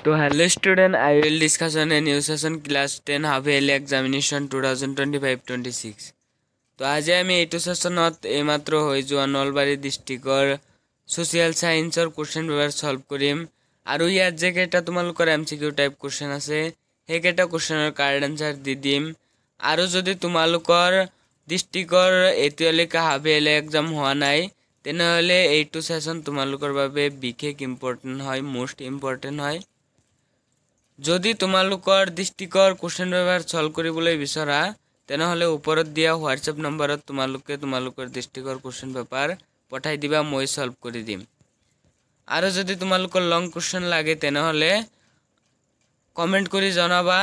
So hello student, I will discuss on a new session class 10 half yearly examination 2025-26. তো আজি আমি এইটো সেশনত এইমাত্ৰ হৈ যোৱা নলবাৰী ডিস্ট্ৰিক্টৰ সোশিয়াল সায়েন্সৰ কোশ্চেন পেপাৰ সলভ কৰিম আৰু ইয়াত যে কেইটা তোমালোকৰ এমসিকিউ টাইপ কোশ্চেন আছে সেই কেইটা কোশ্চেনৰ কাৰেক্ট আনসাৰ দি দিম আৰু যদি তোমালোকৰ ডিস্ট্ৰিক্টৰ এতিয়ালৈকে হাফ ইয়াৰলি এক্সাম হোৱা নাই তেনেহলে এইটো সেশন তোমালোকৰ বাবে বিশেষ ইম্পৰ্টেন্ট হয়, মোস্ট ইম্পৰ্টেন্ট হয়। যদি তোমালোকৰ ডিস্ট্ৰিক্টৰ কোশ্চেন পেপাৰ সলভ কৰিবলৈ বিচৰা তেনেহলে ওপৰত দিয়া হোৱাটসএপ নম্বৰত তোমালোকৰ ডিস্ট্ৰিক্টৰ কোশ্চেন পেপাৰ পঠাই দিবা, মই সলভ কৰি দিম। আৰু যদি তোমালোকৰ লং কোশ্চেন লাগে তেনেহলে কমেন্ট কৰি জনাবা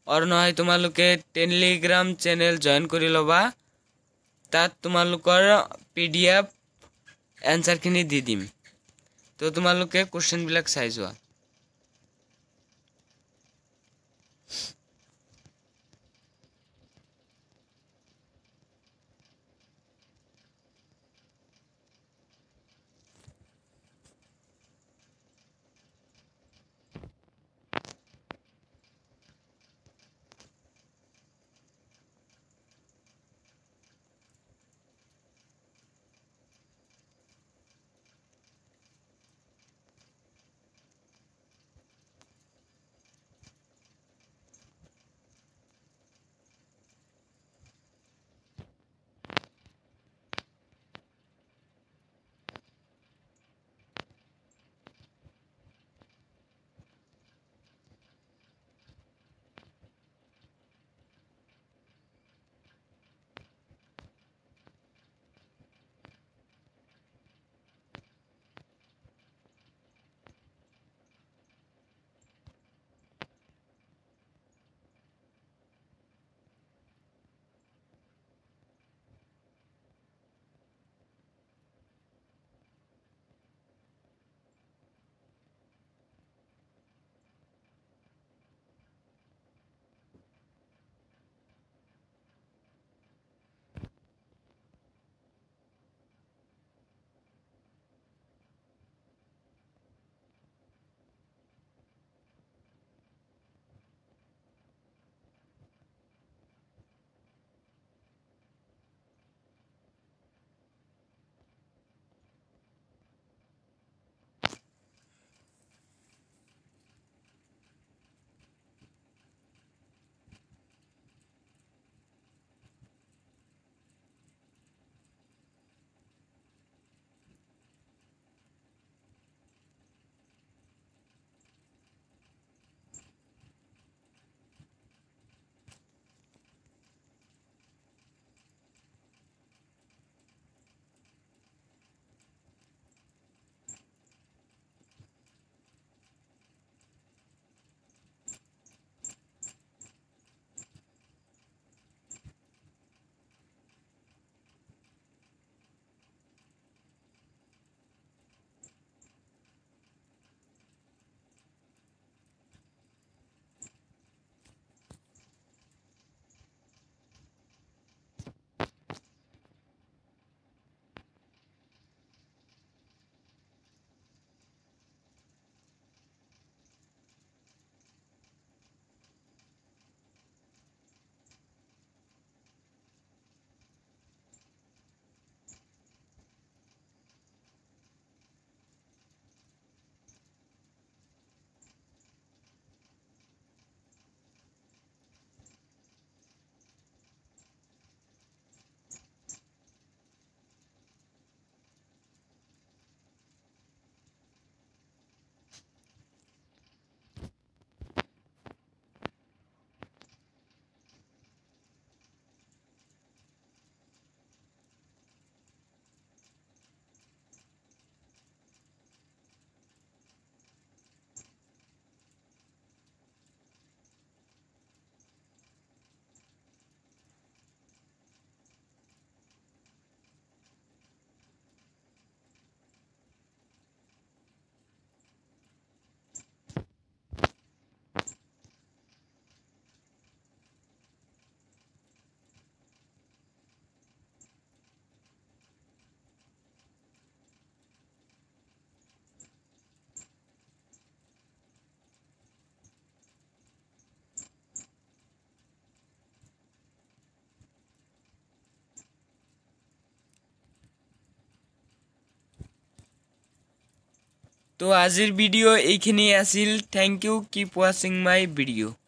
আৰু নহয় তোমালোকে টেলিগ্ৰাম চেনেল জয়েন কৰি লবা, তাত তোমালোকৰ পিডিএফ এনসাৰ খিনি দি দিম। তো তোমালোকে কোশ্চেন বিলাক চাই যোৱা। তো আজিৰ ভিডিঅ' এইখিনি আছিল। থ্যাংক ইউ, কিপ ৱাচিং মাই ভিডিঅ'।